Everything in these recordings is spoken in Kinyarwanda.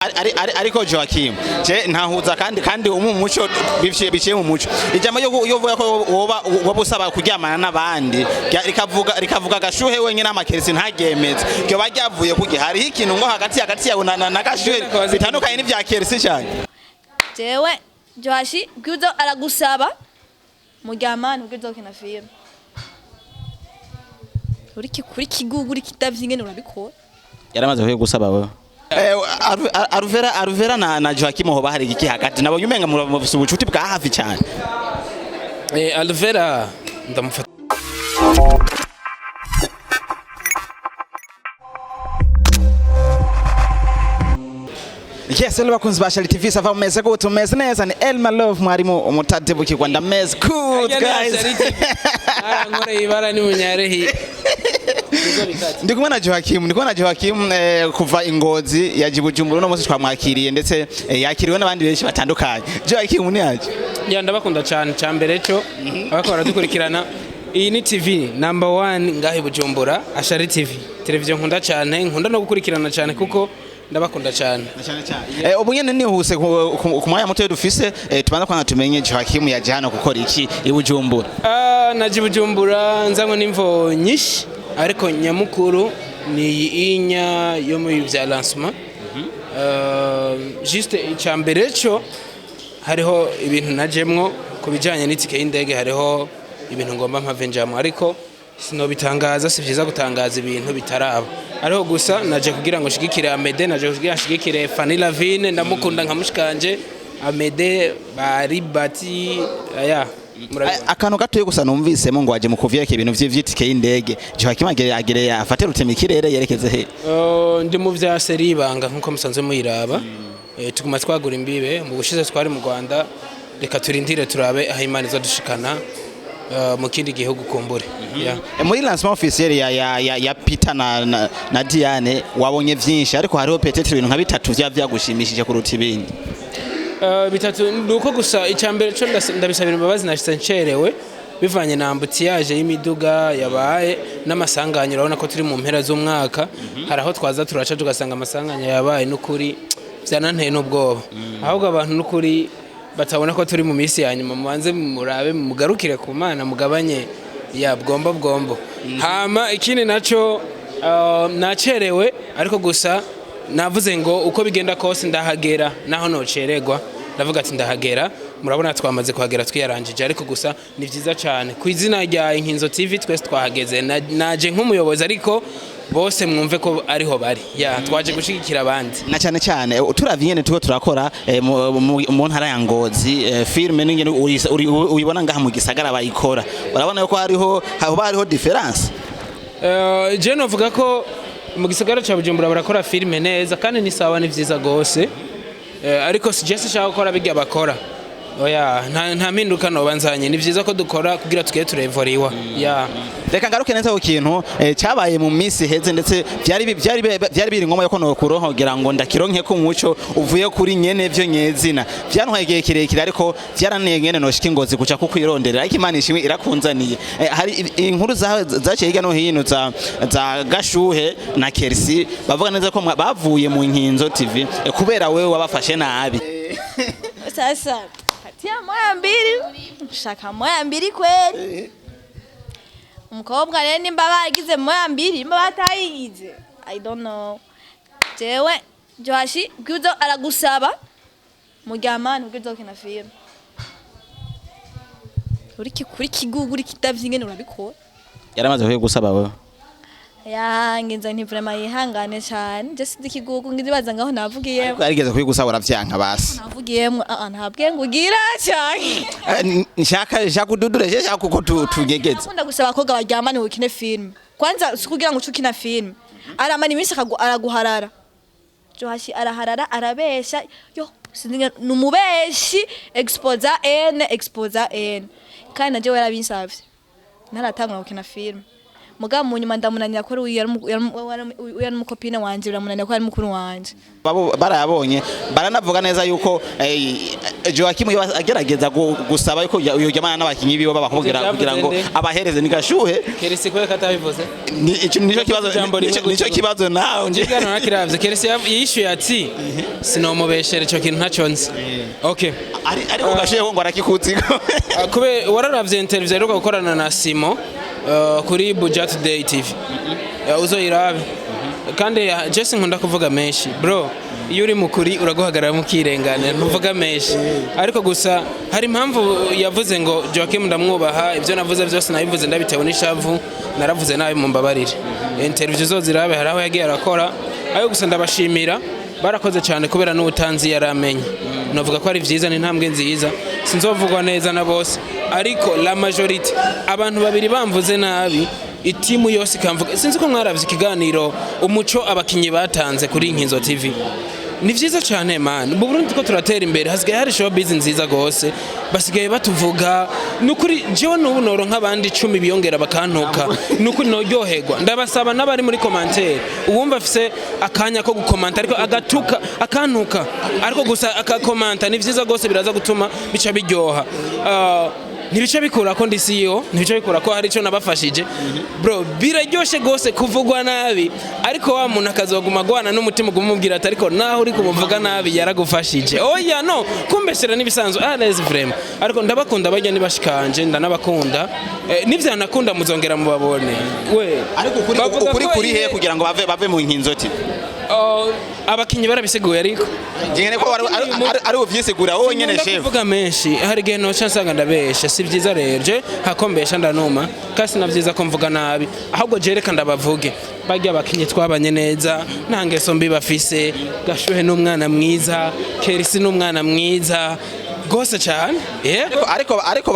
ariko Joachim je ntahuza kandi umuco biciye mu muco ijambo yo vuga ko woba usaba kuryamana n'abandi rikavuga gashuhe wenyine amakeresi ntagemeze cyo bajyavuye kugi hari ikintu ngo hagati yawe na gashuhe bitandukanye n'ivya keresi cyane jewe Joashi bwizo aragusaba muryamana ubwizo kina film kuri kigugu uri kitavye ingene urabikora yaramaze kuye gusaba wewe Arvella na Joakim ho bahari iki hagati nabo yumenga mu bucuti bwa hafi cyane Arvella ndamufata Yes, hello bakunzi ba Charity TV sava meze gute meze neza ni Elma Love mwarimu umutade bukirwa ndameze good guys ngore ibara ni munyarehi Ndikumwe na Joakim kuva ingozi ya Bujumbura no munsi twamwakiriye ndetse yakiriwe n'abandi benshi batandukanye Joakim ni yaje ya ndabakunda cyane cyambere cyo abako baradukurikirana iyi ni TV number 1 ngahe Bujumbura Charity TV televiziyo nkunda cyane nkunda no gukurikirana cyane kuko ndabakunda cyane ubu nyene nihuse ku mwanya muto dufise tubanza kwana tumenye Joakim yaje hano gukora iki i Bujumbura naje Bujumbura nzango n'imvo nyinshi ariko nyamukuru ni inya yo mu bya lancement juste icyambere cyo hariho ibintu najemwo kubijanye n'itike y'indege hariho ibintu ngomba mpavenjamo ariko sino bitangaza si vyiza gutangaza ibintu bitaraba ariho gusa naje kugira ngo shigikire Amede naje kugira shigikire Fanny Lavine ndamukunda nkamushikanje Amede bari bati aya akantu gatuye gusa numvisemo ngo waje mu kuvyeka ibintu vy'itike y'indege Joakim agereye afate rutema ikirere yerekeze he ndi mu vya seri banga nkuko musanzwe muyiraba tuguma twagura imbibe mu gushize twari mu Rwanda reka turindire turabe aho Imana izodushikana mu kindi gihugu kumbure muri lancement officiel ya Peter na Diane wabonye vyinshi ariko hariho peut-être ibintu nka bitatu vyagushimishije kuruta ibindi bitatu nuko gusa icyambere cyo ndabisabira imbabazi nashitse ncerewe bivanye na ambutiyaje y'imiduga yabaye n'amasanganya urabona ko turi mu mpera z'umwaka haraho twaza turaca tugasanga amasanganya yabaye n'ukuri byananteye n'ubwoba ahubwo abantu n'ukuri batabona ko turi mu minsi ya nyuma mubanze murabe mugarukire ku Mana mugabanye ya bwombo hama ikindi naco nacerewe ariko gusa navuze ngo uko bigenda kose ndahagera naho noceregwa ndavuga ati ndahagera murabona twamaze kuhagera twiyarangije ariko gusa ni vyiza cyane ku izina rya Inkinzo TV twese twahageze naje nk'umuyobozi ariko bose mwumve ko ariho bari ya twaje gushigikira abandi na cyane turavye nyene tuko turakora mu ntara ya Ngozi filme n'ingene uyibona ngaha mu gisagara bayikora urabona ko hariho difference je novuga ko mu gisagara cya Bujumbura barakora filme neza kandi ni sawa ni vyiza gose ariko suggestion shaka gukora bijya bakora oya nta mpinduka no banzanye ni vyiza ko dukora kugira tugiye turevoriwa ya reka ngaruke neza ku kintu cyabaye mu minsi heze ndetse byari biri ngombwa ko no kurohogera ngo ndakironke ko umuco uvuye kuri nyene vyo nyezina byantwaye kirekire ariko byaraneye ngene no shika Ingozi kuca kukwirondera ariko Imana ishimwe irakunzaniye hari inkuru zaciye hirya no hino za Gashuhe na KERCY bavuga neza ko bavuye mu Inkinzo TV kubera wewe wabafashe nabi sasa tia moya mbili shaka moya mbili kweli umukobwa rero nimba bagize moya mbili nimba batayigize I don't know jewe Joashi bwizo aragusaba muryamana ubwizo kina film kuri kigugu uri kitavye ingene urabikora yaramaze kuye gusaba wewe ngenza nti vraiment yihangane cyane je sindi kigugu ngizibaza ngaho navugiye arigeze kwigusaba uravyanka basi navugiyemo ntabwe ngugira cyane nshaka kududure je shaka kuko tugegeze akunda gusaba koga baryamane ukine film kwanza sikugira ngo ukina film aramana iminsi araguharara Joashi araharara arabesha yo sindi numubeshi exposa n kandi naje warabinsavye naratangura gukina film muga mu nyuma ndamunanira ko uyu yari umukopine wanje biramunanira ko ari mukuru wanje barayabonye baranavuga neza yuko Joachim agerageza gusaba yuko yojyamana n'abakinyi biwe babakubwira kugira ngo abahereze ni gashuhe KERCY ko katabivuze nico kibazo nawe nje ngana nakiravye KERCY yishuye ati sinomubeshere ico kintu ntaconze okay ariko gashuhe ngo arakikuziko kube wararavye interview rero gukorana na Simo kuri Budget Day TV uzoyirabe kandi Jesse nkunda kuvuga menshi bro iyo uri mukuri uraguhagarara mukirengana ntuvuga menshi ariko gusa hari impamvu yavuze ngo Joachim ndamwubaha ibyo navuze byose nabivuze ndabitewe n'ishavu naravuze nabi mu mbabarire interview zo zirabe haraho yagiye arakora ayo gusa ndabashimira barakoze cyane kubera n'ubutanzi yaramenye navuga ko ari vyiza n'intambwe nziza sinzovugwa neza na bose ariko la majority abantu babiri bamvuze nabi itimu yose ikamvuga sinzi ko mwaravye ikiganiro umuco abakinyi batanze kuri Nkinzo TV ni vyiza cyane man mu Burundi ko turatera imbere hasigaye hari showbiz nziza gose basigaye batuvuga nukuri jewe n'ubu noro nk'abandi 10 biyongera bakantuka nukuri noryoherwa ndabasaba n'abari muri commentaire uwumva afise akanya ko gukomanta ariko agatuka akantuka ariko gusa akakomanta ni vyiza gose biraza gutuma bica biryoha ntibice bikura ko ndi CEO ntibice bikura ko hari ico nabafashije bro biraryoshe gose kuvugwa nabi ariko wa muntu akazoguma gwana n'umutima gumubwira ati ariko naho uri kumuvuga nabi yaragufashije oya no kumbeshera nibisanzwe les vraiment ariko ndabakunda bajya nibashikanje ndanabakunda nivyo nakunda muzongera mubabone we ariko kuri he kugira ngo bave mu Nkinzo TV abakinyi barabisiguye ariko ngene ko ari uvyisigura wowe nyene chef kuvuga menshi hari gihe no chansanga ndabesha si vyiza reje hakombesha ndanuma kasi navyiza ko mvuga nabi ahubwo jereka ndabavuge bajya abakinyi twabanye neza ntangeso mbi bafise gashuhe n'umwana mwiza KERCY n'umwana mwiza gose cyane ariko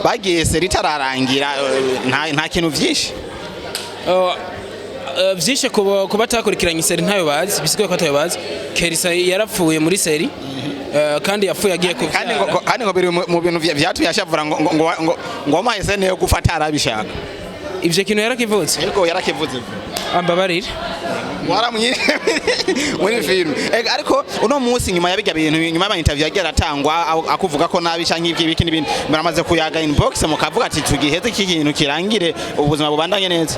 bagiye seri tararangira nta kintu vyinshi vyishe kuba takurikiranye seri ntayo bazi bisigaye ko atayo bazi KERCY yarapfuye muri seri kandi yapfuye agiye kuvyara kandi ngo biri mu bintu vyatuyashavura ngo mahese ne gufata arabishaka ivyo kintu yarakivutse ariko yarakivuze ambabarire waramwire muri film ariko uno munsi nyuma ya bijya bintu nyuma ya interview yagira atangwa akuvuga ko nabi canke ibiki n'ibindi muramaze kuyaga inbox mukavuga ati tugiheze iki kintu kirangire ubuzima bubandanye neza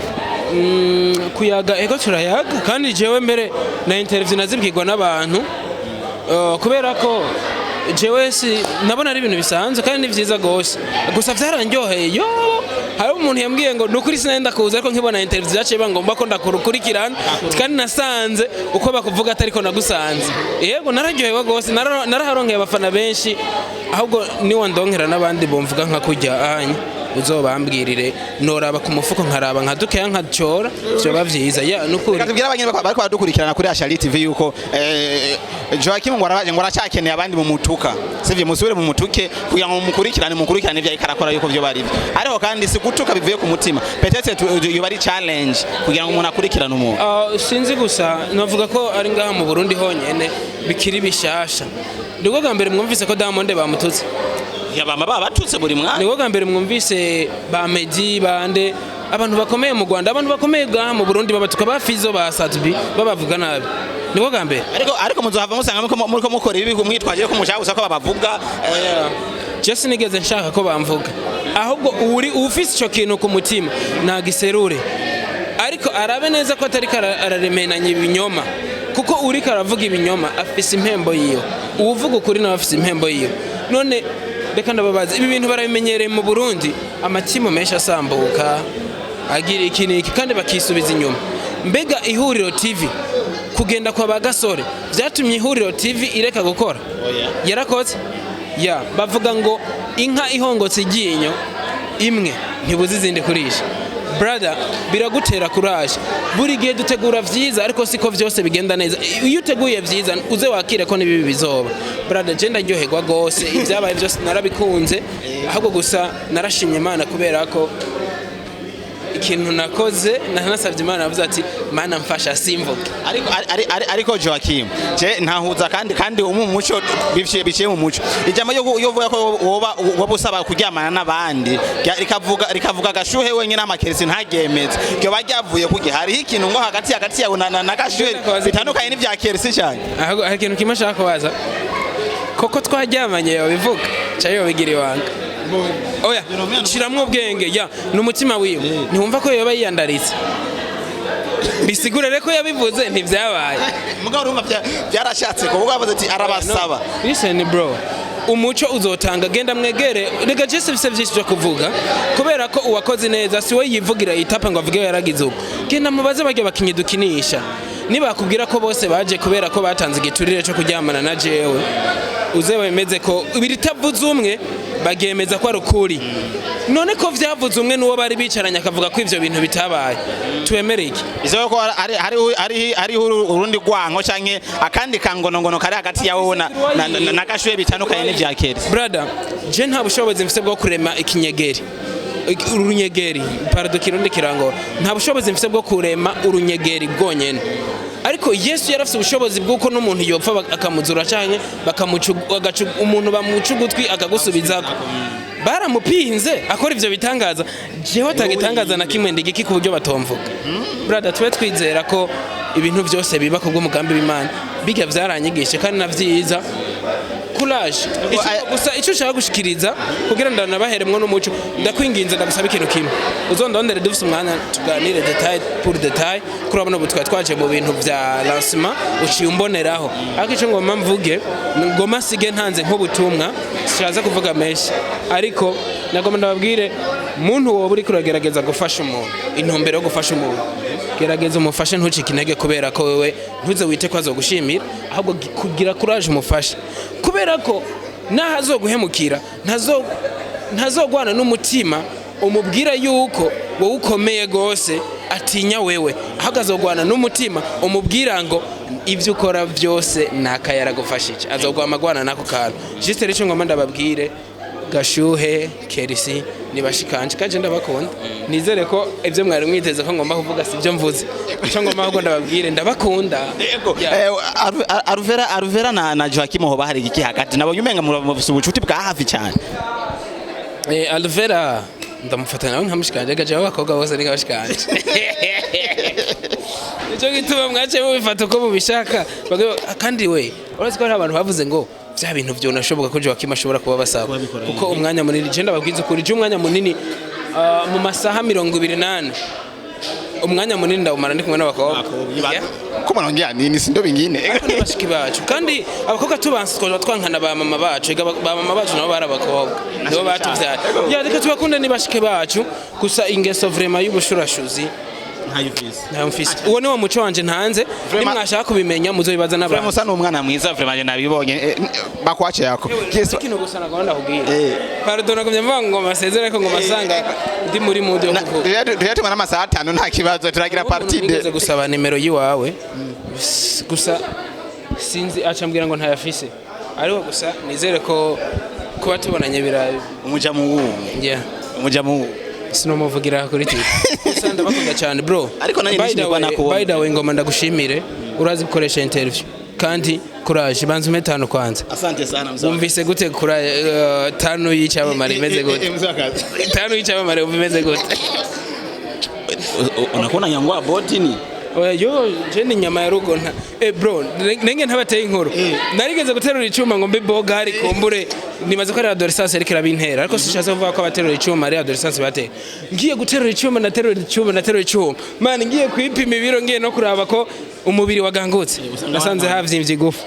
kuyaga ego turayaga kandi jewe mbere na interview nazibwirwa n'abantu kubera ko jewe si nabona ari ibintu bisanzwe kandi ni vyiza gose gusa vyarandyoheye yo hari umuntu yambwiye ngo nukuri sinenda kuza ariko nkibona interview zaciye bangomba ko ndakurikirana kandi nasanze uko bakuvuga atariko nagusanze yego nararyohewe gose naraharonkeye abafana benshi ahubwo ni wandonkera n'abandi bomvuga nka kujya anye uzobambwirire noraba ku mufuko nkaraba nkadukeya nkacora byo bavyiza ya nukuri katubwira abanyene bariko badukurikirana kuri Ashali TV yuko Joachim ngo aracakeneye abandi mu mutuka sivye musubire mu mutuke kugira ngo mukurikirane vya ikarakora yuko byo bari ariko kandi si gutuka bivuye ku mutima peut-être yo bari challenge kugira ngo umuntu akurikirane umuntu sinzi gusa navuga ko ari ngaha mu Burundi honyene bikiri bishasha ndiko gambere mwumvise ko Diamond bamututse yabama babatutse buri mwana niko gambere mwumvise ba Meddy bande abantu bakomeye mu Rwanda abantu bakomeye gaha mu Burundi babatuka bafizo ba Satbi babavuga nabi niko gambere ariko muzohava musanga muriko mukora ibi mwitwaje ko mushaka gusa ko babavuga just nigeze nshaka ko bamvuga ahubwo uri ufise ico kintu ku mutima nagiserure ariko arabe neza ko atari araremenanye ibinyoma kuko uri karavuga ibinyoma afise impembo yiyo uvuga ukuri nawe afise impembo yiyo none reka ndababaza ibi bintu barabimenyereye mu Burundi amatimo menshi asambuka agira iki kandi bakisubiza inyuma mbega ihuriro TV kugenda kwa bagasore vyatumye ihuriro TV ireka gukora yarakoze ya bavuga ngo inka ihongotse iginyo imwe ntibuzi izindi kurisha brother biragutera courage buri gihe dutegura vyiza ariko siko vyose bigenda neza iyo uteguye vyiza uze wakire ko nibibi bizoba brother je ndaryoherwa gose ivyabaye byose narabikunze ahubwo gusa narashimye Imana kubera ko ikintu nakoze nasabye Imana navuze ati Mana mfasha simvuge ariko Joachim je ntahuza kandi umuco biciye mu muco ijambo yo vuga ko woba usaba kuryamana n'abandi rikavuga gashuhe wenyine amakeresi ntagemeze cyo bajyavuye kugi hari ikintu ngo hagati yawe na gashuhe bitandukanye n'ivya keresi cyane hari ikintu kimwe shaka kubaza koko twaryamanye yabivuga cyayo bigira ibanga oya shiramwe ubwenge ya n'umutima wiwe ntiwumva ko yoba yiyandaritse bisigurere ko yabivuze ntivyabaye mugabo urumva byarashatse ko bavuze ati arabasaba listen bro umuco uzotanga genda mwegere rega Jesse bise byinshi byo kuvuga kubera ko uwakoze neza si we yivugira itapa ngo avuge yaragize uko genda mubaze bajya bakinyidukinisha nibakubwira ko bose baje kubera ko batanze igiturire cyo kuryamana na jewe uze wemeze ko biritavuze umwe bagemeza ko ari ukuri none ko vyavuze umwe nuwo bari bicaranye akavuga ko ivyo bintu bitabaye twemereye izo ko ari urundi gwanko canke akandi kangonongono kari hagati yawe na gashuhe bitandukanye n'ivya keresi brother je nta bushobozi mfise bwo kurema ikinyegeri urunyegeri pardon kirundi kirango nta bushobozi mfise bwo kurema urunyegeri bwonyene ariko Yesu yarafise ubushobozi bw'uko n'umuntu yopfa akamuzura canke umuntu bamucugutwi akagusubizako baramupinze akora ivyo bitangaza jeho tagitangaza na kimwe ndigiki ku buryo batomvuga brother twe twizera ko ibintu byose biba ku bw'umugambi w'Imana biga vyaranyigishe kandi navyiza courage gusa icyo ushaka gushikiriza kugira ngo nabaheremwe n'umuco ndakwinginze ndagusaba ikintu kimwe uzondondere dufise umwanya tuganire detail pour detail kurabona ubutwa twaje mu bintu vya lancement uciye umboneraho ariko icyo ngoma mvuge ngoma sige ntanze nk'ubutumwa siraza kuvuga menshi ariko nagoma ndababwire muntu wowe uri kuragerageza gufasha umuntu intumbero yo gufasha umuntu gerageza umufashe ntucike intege kubera ko wewe ntuze wite ko azogushimira ahubwo kugira courage umufashe kubera ko nahazoguhemukira ntazogwana n'umutima umubwira yuko wowe ukomeye gose atinya wewe ahubwo azogwana n'umutima umubwira ngo ivyo ukora byose nakayara gufashije azogwamagwana nako kantu juste rero ngoma ndababwire gashuhe KERCY nibashikanje kaje ndabakunda nizere ko ivyo mwari mwiteze ko ngomba kuvuga sivyo mvuze cyo ngomba ahubwo ndababwire ndabakunda yego Arvella na Joachim ho bahari iki hagati nabonye umenga mu bucuti bwa hafi cyane Arvella ndamufata nawe nkamushikanje gaje abakobwa bose ni kabashikanje nicyo gituma mwace mubifata uko mubishaka kandi we urazi ko hari abantu bavuze ngo vya bintu byo nashoboka ko Joachim ashobora kuba basaba kuko umwanya munini je ndababwiza ukuri je umwanya munini mu masaha 28 umwanya munini ndawumara ndi kumwe n'abakobwa ko manongera nini sindo bingine bashiki bacu kandi abakobwa tubanswa twankana ba mama bacu ba mama bacu nabo barabakobwa nibo batuvyara ya reka tubakunda ni bashiki bacu gusa ingeso vraiment y'ubushurashuzi ntayumfise uwo ni wo muco wanje ntanze nimwashaka kubimenya muzobibaza n'abantu musa n'umwana mwiza vraiment nabibonye bakwace yako yesu kino gusa naganda kugira pardon nakomye mvuga ngo masezere ko ngo masanga ndi muri mude yo kuvuga rero tumana amasaha 5 nta kibazo turagira partie de gusaba nimero yiwawe gusa sinzi acambwira ngo ntayafise ariko gusa nizere ko kuba tubonanye birayi umujamu sinomuvugira kuri TV usanda bakunda cyane bro ariko nanye nishimye nakubona by the way ngoma ndagushimire urazi gukoresha interview kandi courage banza umetano kwanza asante sana mzee umvise gute kura tano y'icyabamare imeze gute tano y'icyabamare umeze gute unakona nyangwa botini yo je ni nyama ya rugo nta bro nenge ntabateye inkuru narigeze guterura icuma ngo mbe bogari kumbure nimaze ko ari adolescence ariko irabintera ariko sishaze kuvuga ko abaterura icuma ari adolescence bateye ngiye guterura icuma naterura icuma man ngiye kwipima ibiro ngiye no kuraba ko umubiri wagangutse nasanze havyimbye gufu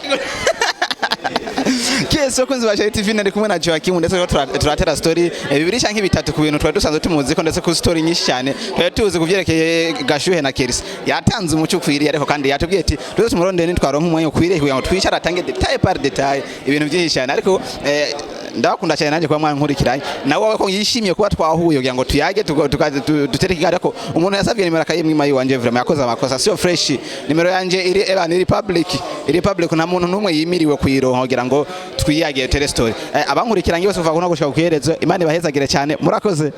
Keso kunzi wa TV nari kumwe na Joachim ndetse turatera story bibiri canke bitatu ku bintu twari dusanzwe tumuzi ko ndetse ku story nyinshi cyane twari tuzi kuvyerekeye gashuhe na KERCY yatanze umuco kwiriye ariko kandi yatubwiye ati tuze tumurondere nitwaronka umwanya kwiriye kugira ngo twicara atange detail par detail ibintu byinshi cyane ariko ndakunda cyane nanjye kwa mwana nkurikiranye nawe ko yishimiye kuba twahuye kugira ngo tuyage dutereke igare ko umuntu yasabye nimero akayimwima yiwanje vraiment yakoze amakosa sio fresh nimero yanje iri public nta muntu numwe yimiriwe kuyironka kugira ngo twiyage tere story abankurikiranye bose uva kuno gushaka kuherezo Imana ibahezagire cyane murakoze.